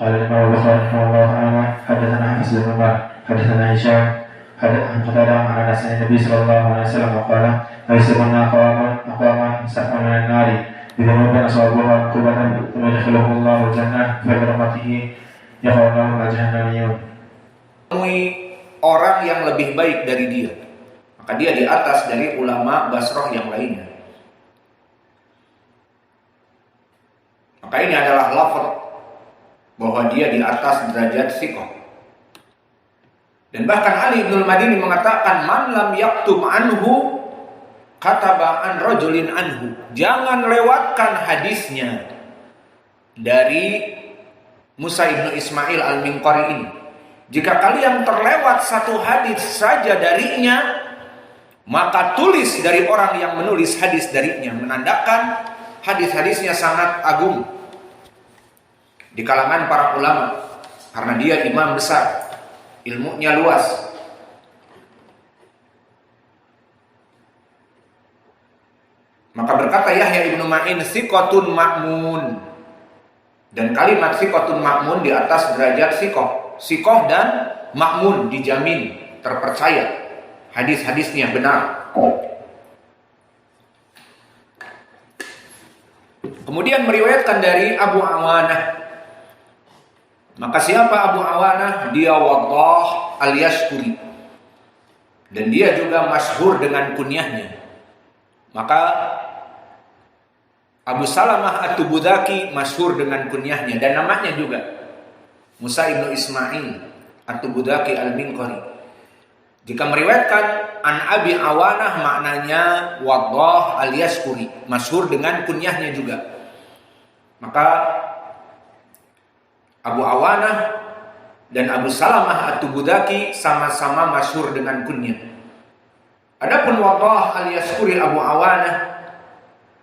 قال الإمام البخاري رحمه الله تعالى حدثنا حفص بن عمر حدثنا هشام عن قتادة عن أنس النبي صلى الله عليه وسلم وقال ليسبن أقواما سقفا من النار بذنوب أصابوها عقوبة ثم يدخلهم الله الجنة برحمته يقولون الجهنميون. Orang yang lebih baik dari dia, maka dia di atas dari ulama Basrah yang lainnya. Maka ini adalah lafaz bahwa dia di atas derajat siqah. Dan bahkan Ali bin Madini mengatakan man lam yaktub anhu kataba an rajulin anhu. Jangan lewatkan hadisnya dari Musa ibnu Ismail al-Minqari ini. Jika kalian terlewat satu hadis saja darinya, maka tulis dari orang yang menulis hadis darinya, menandakan hadis-hadisnya sangat agung di kalangan para ulama, karena dia imam besar, ilmunya luas. Maka berkata Yahya ibnu Ma'in siqatun ma'mun, dan kalimat siqatun ma'mun di atas derajat siqah. Siqah dan ma'mun dijamin terpercaya, hadis-hadisnya benar. Kemudian meriwayatkan dari Abu Awanah. Maka siapa Abu Awanah? Dia Waddah al-Yashkuri, dan dia juga masyhur dengan kunyahnya. Maka Abu Salamah At-Tubudaki masyhur dengan kunyahnya, dan namanya juga Musa ibnu Ismail At-Tubudaki al-Minqari. Jika meriwayatkan an Abi Awanah, maknanya Waddah al-Yashkuri, masyhur dengan kunyahnya juga. Maka Abu Awanah dan Abu Salamah At-Tubudaki sama-sama masyhur dengan kunyah. Adapun Waddah al-Yashkuri Abu Awanah,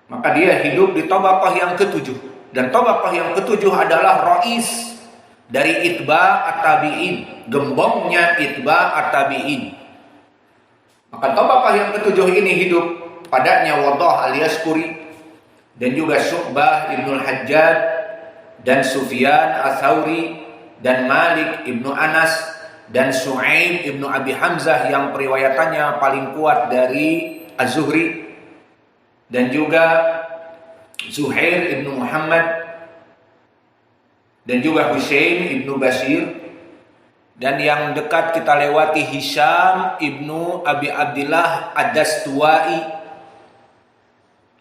maka dia hidup di tabaqah yang ketujuh, dan tabaqah yang ketujuh adalah rais dari Itba at-Tabi'in, gembongnya Itba at-Tabi'in. Maka tabaqah yang ketujuh ini hidup padanya Waddah al-Yashkuri, dan juga Syu'bah ibnul Hajjaj, dan Sufyan ats-Tsauri, dan Malik ibnu Anas, dan Su'aib ibnu Abi Hamzah yang periwayatannya paling kuat dari Az-Zuhri, dan juga Zuhair ibnu Muhammad, dan juga Husain ibnu Bashir, dan yang dekat kita lewati Hisham ibnu Abi Abdillah Ad-Dastuwai.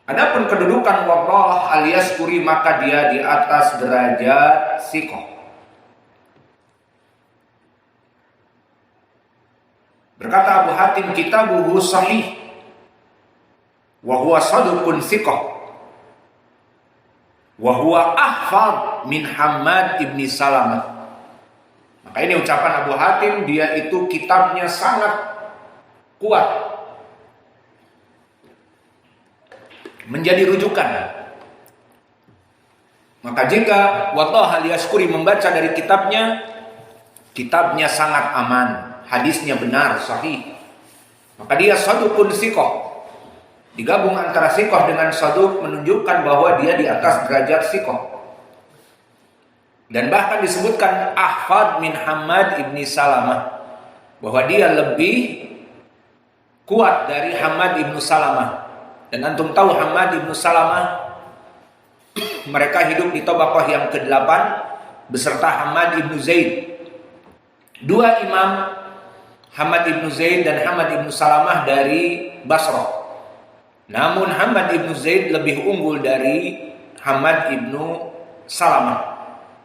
Adapun kedudukan Waddah al-Yashkuri, maka dia di atas derajat siqah. Berkata Abu Hatim, kitabuhu sahih wa huwa saduqun siqah wa huwa ahfad min Hammad ibni Salamah. Maka ini ucapan Abu Hatim, dia itu kitabnya sangat kuat, menjadi rujukan. Maka jika Waddah al-Yashkuri membaca dari kitabnya, kitabnya sangat aman, hadisnya benar, sahih. Maka dia saduqun siqah. Digabung antara siqah dengan saduq menunjukkan bahwa dia di atas derajat siqah. Dan bahkan disebutkan ahfad min Hammad ibni Salamah, bahwa dia lebih kuat dari Hammad ibnu Salamah. Dan antum tahu Hammad ibnu Salamah, mereka hidup di tabaqah yang ke-8 beserta Hammad ibnu Zaid. Dua imam, Hammad ibnu Zaid dan Hammad ibnu Salamah dari Basrah. Namun Hammad ibnu Zaid lebih unggul dari Hammad ibnu Salamah.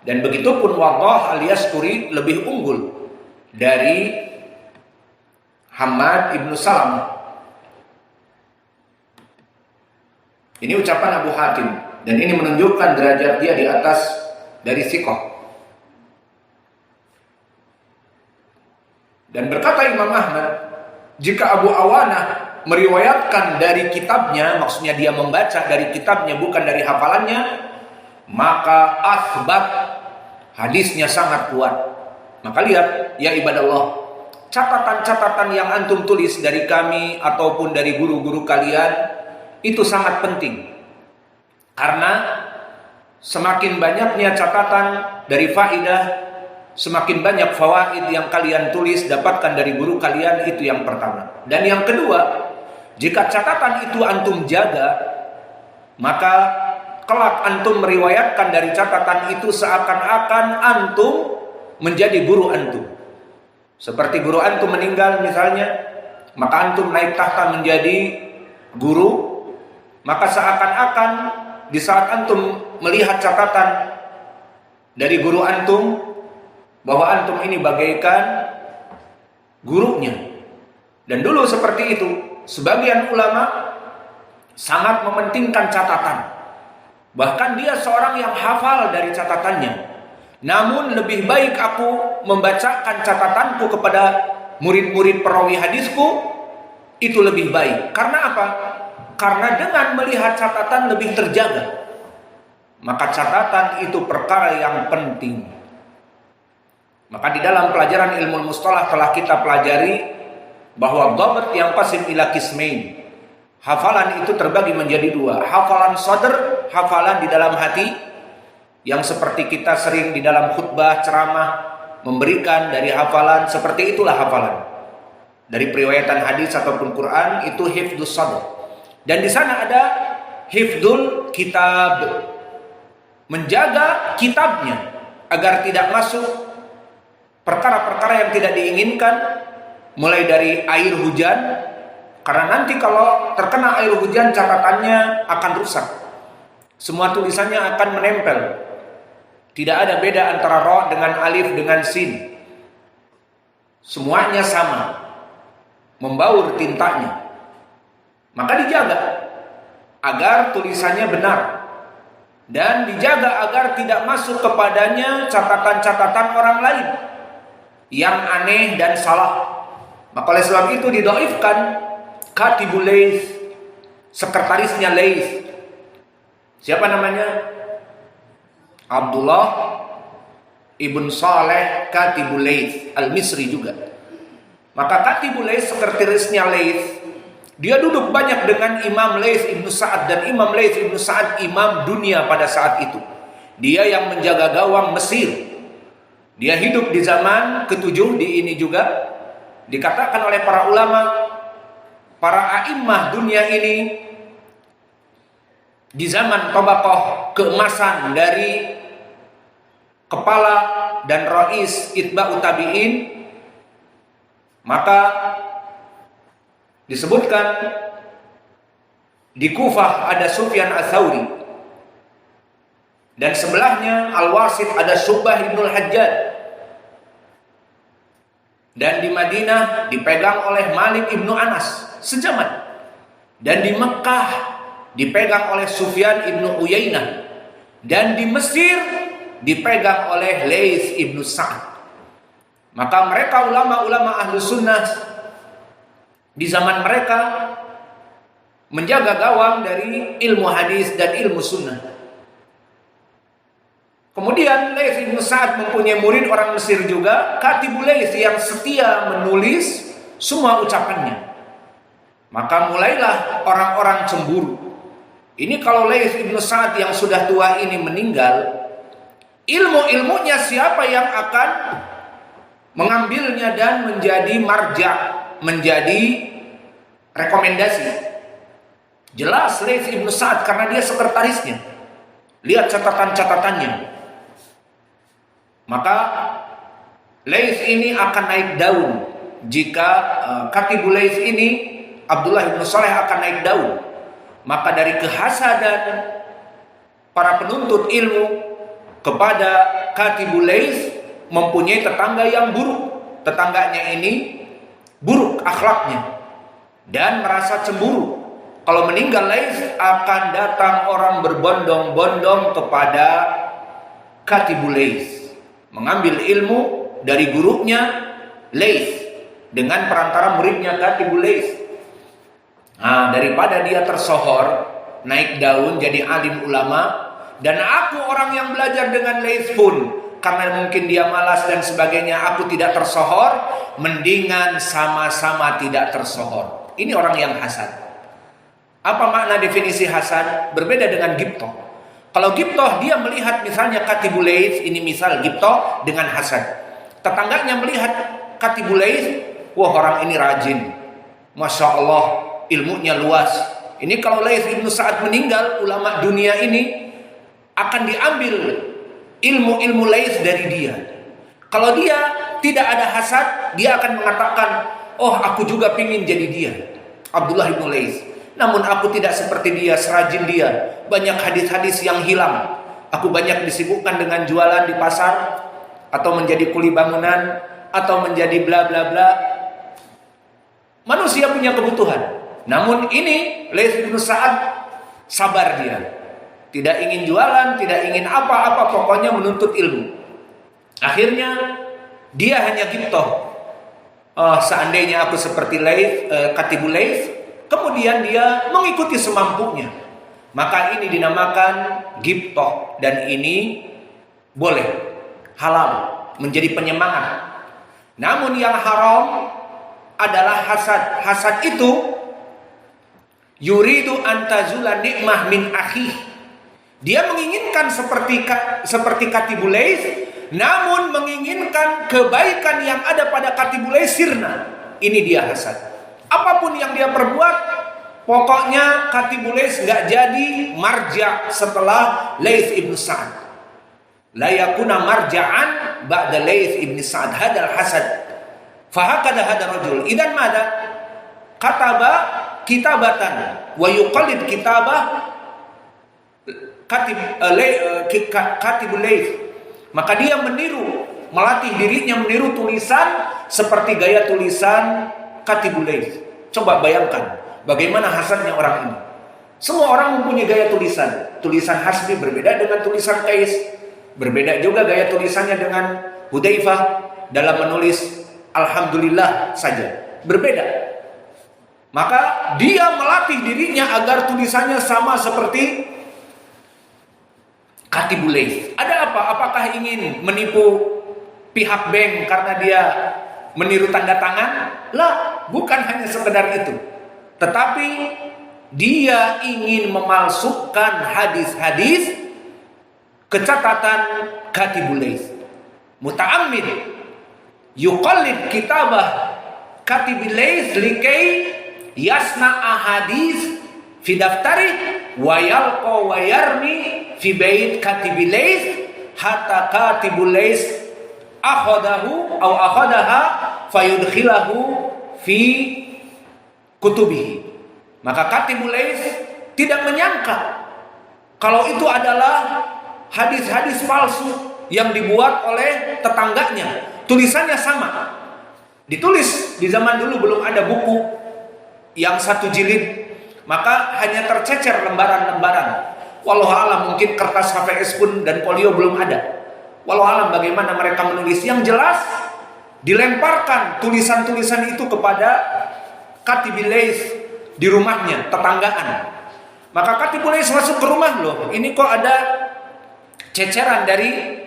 Dan begitupun Waddah al-Yashkuri lebih unggul dari Hammad ibnu Salamah. Ini ucapan Abu Hatim, dan ini menunjukkan derajat dia di atas dari siqah. Dan berkata Imam Ahmad, jika Abu Awanah meriwayatkan dari kitabnya, maksudnya dia membaca dari kitabnya bukan dari hafalannya, maka asbat, hadisnya sangat kuat. Maka lihat ya ibadallah, catatan-catatan yang antum tulis dari kami ataupun dari guru-guru kalian itu sangat penting, karena semakin banyaknya catatan dari faidah, semakin banyak fawaid yang kalian tulis dapatkan dari guru kalian. Itu yang pertama. Dan yang kedua, jika catatan itu antum jaga, maka kelak antum meriwayatkan dari catatan itu seakan-akan antum menjadi guru antum. Seperti guru antum meninggal misalnya, maka antum naik tahta menjadi guru, maka seakan-akan di saat antum melihat catatan dari guru antum, bahwa antum ini bagaikan gurunya. Dan dulu seperti itu, sebagian ulama sangat mementingkan catatan. Bahkan dia seorang yang hafal dari catatannya. Namun lebih baik aku membacakan catatanku kepada murid-murid perawi hadisku, itu lebih baik. Karena apa? Karena dengan melihat catatan lebih terjaga. Maka catatan itu perkara yang penting. Maka di dalam pelajaran ilmu mustalah telah kita pelajari bahwa dhabt yang qasim ila qismain. Hafalan itu terbagi menjadi dua. Hafalan sadr, hafalan di dalam hati, yang seperti kita sering di dalam khutbah, ceramah memberikan dari hafalan, seperti itulah hafalan. Dari periwayatan hadis ataupun Quran, itu hifdzus sadr. Dan di sana ada hifdzul kitab, menjaga kitabnya agar tidak masuk perkara-perkara yang tidak diinginkan, mulai dari air hujan, karena nanti kalau terkena air hujan catatannya akan rusak, semua tulisannya akan menempel, tidak ada beda antara ro dengan alif dengan sin, semuanya sama, membaur tintanya. Maka dijaga agar tulisannya benar, dan dijaga agar tidak masuk kepadanya catatan-catatan orang lain yang aneh dan salah. Maka oleh sebab itu didoifkan Katibul Laits, sekretarisnya Laits. Siapa namanya? Abdullah ibn Saleh Katibul Laits Al-Misri juga. Maka Katibul Laits, sekretarisnya Laits, dia duduk banyak dengan Imam Laits Ibnu Sa'ad, dan Imam Laits Ibnu Sa'ad imam dunia pada saat itu. Dia yang menjaga gawang Mesir. Dia hidup di zaman ke-7 di ini juga. Dikatakan oleh para ulama, para a'immah dunia ini di zaman tabaqah keemasan dari kepala dan rais itba'ut tabi'in, maka disebutkan di Kufah ada Sufyan Ats-Tsauri, dan sebelahnya Al-Wasit ada Syu'bah ibnul Hajjaj, dan di Madinah dipegang oleh Malik ibnu Anas sejaman, dan di Mekah dipegang oleh Sufyan ibnu Uyainah, dan di Mesir dipegang oleh Laits ibnu Sa'ad. Maka mereka ulama-ulama ahlu sunnah di zaman mereka menjaga gawang dari ilmu hadis dan ilmu sunnah. Kemudian Laits ibnu Sa'ad mempunyai murid orang Mesir juga, Katibul Laits, yang setia menulis semua ucapannya. Maka mulailah orang-orang cemburu. Ini kalau Laits ibnu Sa'ad yang sudah tua ini meninggal, ilmu-ilmunya siapa yang akan mengambilnya dan menjadi marja, menjadi rekomendasi? Jelas Laits ibnu Sa'ad, karena dia sekretarisnya. Lihat catatan-catatannya. Maka Laits ini akan naik daun jika Katibul Laits ini, Abdullah ibnu Saleh, akan naik daun. Maka dari kehasadan para penuntut ilmu kepada Katibul Laits, mempunyai tetangga yang buruk. Tetangganya ini buruk akhlaknya dan merasa cemburu. Kalau meninggal Laits, akan datang orang berbondong-bondong kepada Katibul Laits, mengambil ilmu dari gurunya Laits dengan perantara muridnya Katibul Laits. Nah, daripada dia tersohor naik daun jadi alim ulama, dan aku orang yang belajar dengan Laits pun karena mungkin dia malas dan sebagainya, aku tidak tersohor, mendingan sama-sama tidak tersohor. Ini orang yang hasad. Apa makna definisi hasad? Berbeda dengan ghibthah. Kalau gibtoh, dia melihat misalnya Katibul Laits, ini misal gibtoh dengan hasad. Tetangganya melihat Katibul Laits, wah orang ini rajin, Masya Allah, ilmunya luas. Ini kalau Laits ibnu Sa'ad meninggal, ulama dunia ini akan diambil ilmu-ilmu Laits dari dia. Kalau dia tidak ada hasad, dia akan mengatakan, oh aku juga pingin jadi dia, Abdullah ibnu Laits. Namun aku tidak seperti dia, serajin dia. Banyak hadis-hadis yang hilang. Aku banyak disibukkan dengan jualan di pasar, atau menjadi kuli bangunan, atau menjadi bla bla bla. Manusia punya kebutuhan. Namun ini Laits ibnu Sa'ad sabar dia. Tidak ingin jualan, tidak ingin apa-apa, pokoknya menuntut ilmu. Akhirnya dia hanya gibtoh. Seandainya aku seperti Katibul Laits, kemudian dia mengikuti semampunya. Maka ini dinamakan gibtoh, dan ini boleh, halal, menjadi penyemangat. Namun yang haram adalah hasad. Hasad itu yuridu antazula nikmah min akhi. Dia menginginkan seperti Katibul Laits, namun menginginkan kebaikan yang ada pada Katibul Laits sirna. Ini dia hasad. Apapun yang dia perbuat, pokoknya Katibul Laits nggak jadi marja setelah Laits ibnu Sa'ad. La yakuna marja'an ba'da Laits ibnu Sa'ad hadal hasad. Fahakada hadar rajul. Idan mada kataba kitabatan wa yuqallid kitabah Katibul Laits. Maka dia melatih dirinya meniru tulisan seperti gaya tulisan Katibul Laits. Coba bayangkan bagaimana hasadnya orang ini. Semua orang mempunyai gaya tulisan. Tulisan Hasbi berbeda dengan tulisan Qais. Berbeda juga gaya tulisannya dengan Hudzaifah dalam menulis Alhamdulillah saja. Berbeda. Maka dia melatih dirinya agar tulisannya sama seperti Katibul Laits. Ada apa? Apakah ingin menipu pihak bank karena dia meniru tanda tangan? Lah, bukan hanya sekedar itu. Tetapi dia ingin memalsukan hadis-hadis kecatatan Katibul Laits. Muta'ammid yuqallid kitabah Katibul Laits likai yasna ahadis fi daftari wa yalqa wa yarmi fi bait Katibul Laits hatta Katibul Laits akhadaha fayudkhilahu fi kutubihi. Maka Katibul Laits tidak menyangka kalau itu adalah hadis-hadis palsu yang dibuat oleh tetangganya. Tulisannya sama. Ditulis di zaman dulu belum ada buku yang satu jilid, maka hanya tercecer lembaran-lembaran. Wallahu alam, mungkin kertas HVS pun dan polio belum ada. Wallahu alam bagaimana mereka menulis. Yang jelas dilemparkan tulisan-tulisan itu kepada Katibul Laits di rumahnya, tetanggaan. Maka Katibul Laits masuk ke rumah, loh, ini kok ada ceceran dari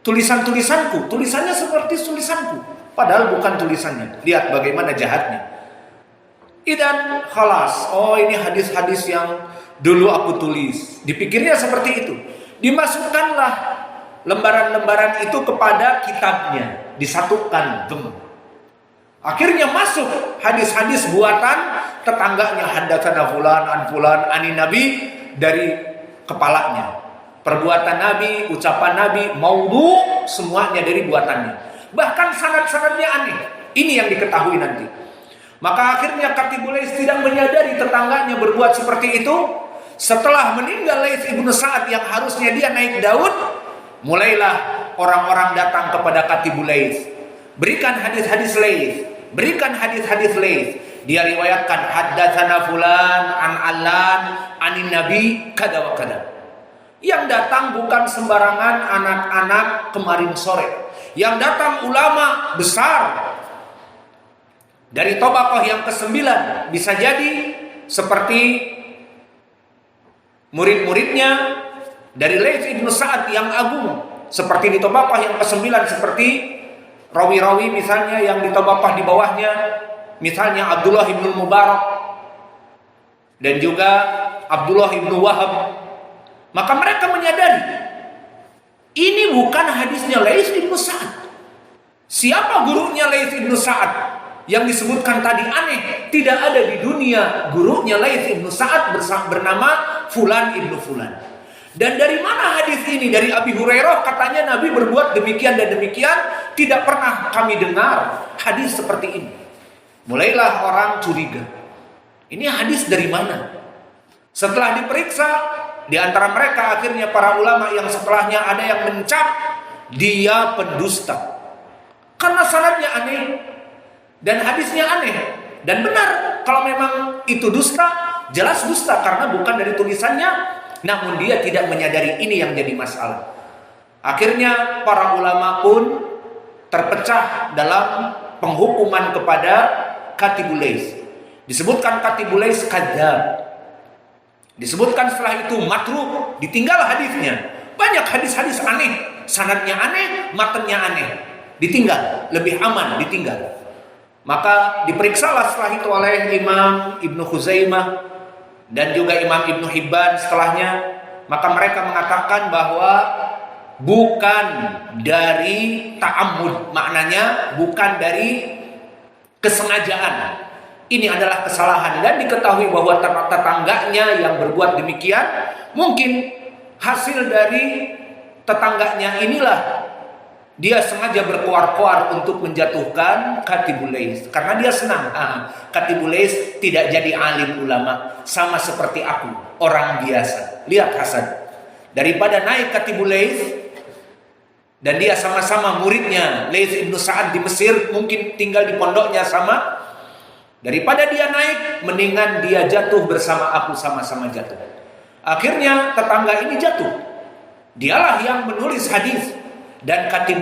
tulisan-tulisanku. Tulisannya seperti tulisanku, padahal bukan tulisannya. Lihat bagaimana jahatnya. Idan khalas, oh ini hadis-hadis yang dulu aku tulis. Dipikirnya seperti itu. Dimasukkanlah lembaran-lembaran itu kepada kitabnya, disatukan. Akhirnya masuk hadis-hadis buatan tetangganya, haddatsana fulan an fulan anin nabi, dari kepalanya. Perbuatan Nabi, ucapan Nabi, maudhu, semuanya dari buatannya. Bahkan sanad-sanadnya aneh. Ini yang diketahui nanti. Maka akhirnya Katibul Laits tidak menyadari tetangganya berbuat seperti itu. Setelah meninggal Laits ibnu Sa'ad yang harusnya dia naik daun, mulailah orang-orang datang kepada Katibul Laits. Berikan hadis-hadis Laits, berikan hadis-hadis Laits. Dia riwayatkan haddatsana fulan an allan anin nabi kada wa kada. Yang datang bukan sembarangan anak-anak kemarin sore. Yang datang ulama besar dari Tabaqah yang ke-9. Bisa jadi seperti murid-muridnya dari Laits ibnu Sa'ad yang agung, seperti di Tabaqah yang ke-9, seperti rawi-rawi misalnya yang di Tabaqah di bawahnya, misalnya Abdullah ibnu Mubarak dan juga Abdullah ibnu Wahab. Maka mereka menyadari ini bukan hadisnya Laits bin Sa'ad. Siapa gurunya Laits bin Sa'ad yang disebutkan tadi aneh? Tidak ada di dunia gurunya Laits bin Sa'ad bernama Fulan ibnu Fulan. Dan dari mana hadis ini? Dari Abi Hurairah, katanya Nabi berbuat demikian dan demikian. Tidak pernah kami dengar hadis seperti ini. Mulailah orang curiga, ini hadis dari mana? Setelah diperiksa, di antara mereka akhirnya para ulama yang setelahnya ada yang mencap dia pendusta karena sanadnya aneh dan hadisnya aneh. Dan benar, kalau memang itu dusta, jelas dusta karena bukan dari tulisannya. Namun dia tidak menyadari ini yang jadi masalah. Akhirnya para ulama pun terpecah dalam penghukuman kepada Katibul Laits. Disebutkan Katibul Laits kadzdzab. Disebutkan setelah itu matruh, ditinggal hadisnya. Banyak hadis-hadis aneh, sanadnya aneh, matanya aneh. Ditinggal, lebih aman ditinggal. Maka diperiksalah setelah itu oleh Imam Ibnu Khuzaimah dan juga Imam Ibnu Hibban setelahnya. Maka mereka mengatakan bahwa bukan dari ta'ammud, maknanya bukan dari kesengajaan. Ini adalah kesalahan dan diketahui bahwa tetangganya yang berbuat demikian mungkin hasil dari tetangganya inilah dia sengaja berkoar-koar untuk menjatuhkan Katibul Laits karena dia senang. Katibul Laits tidak jadi alim ulama, sama seperti aku, orang biasa. Lihat Hasan, daripada naik Katibul Laits dan dia sama-sama muridnya Laits bin Sa'ad di Mesir, mungkin tinggal di pondoknya sama. Daripada dia naik, mendingan dia jatuh bersama aku, sama-sama jatuh. Akhirnya tetangga ini jatuh. Dialah yang menulis hadis dan Katibul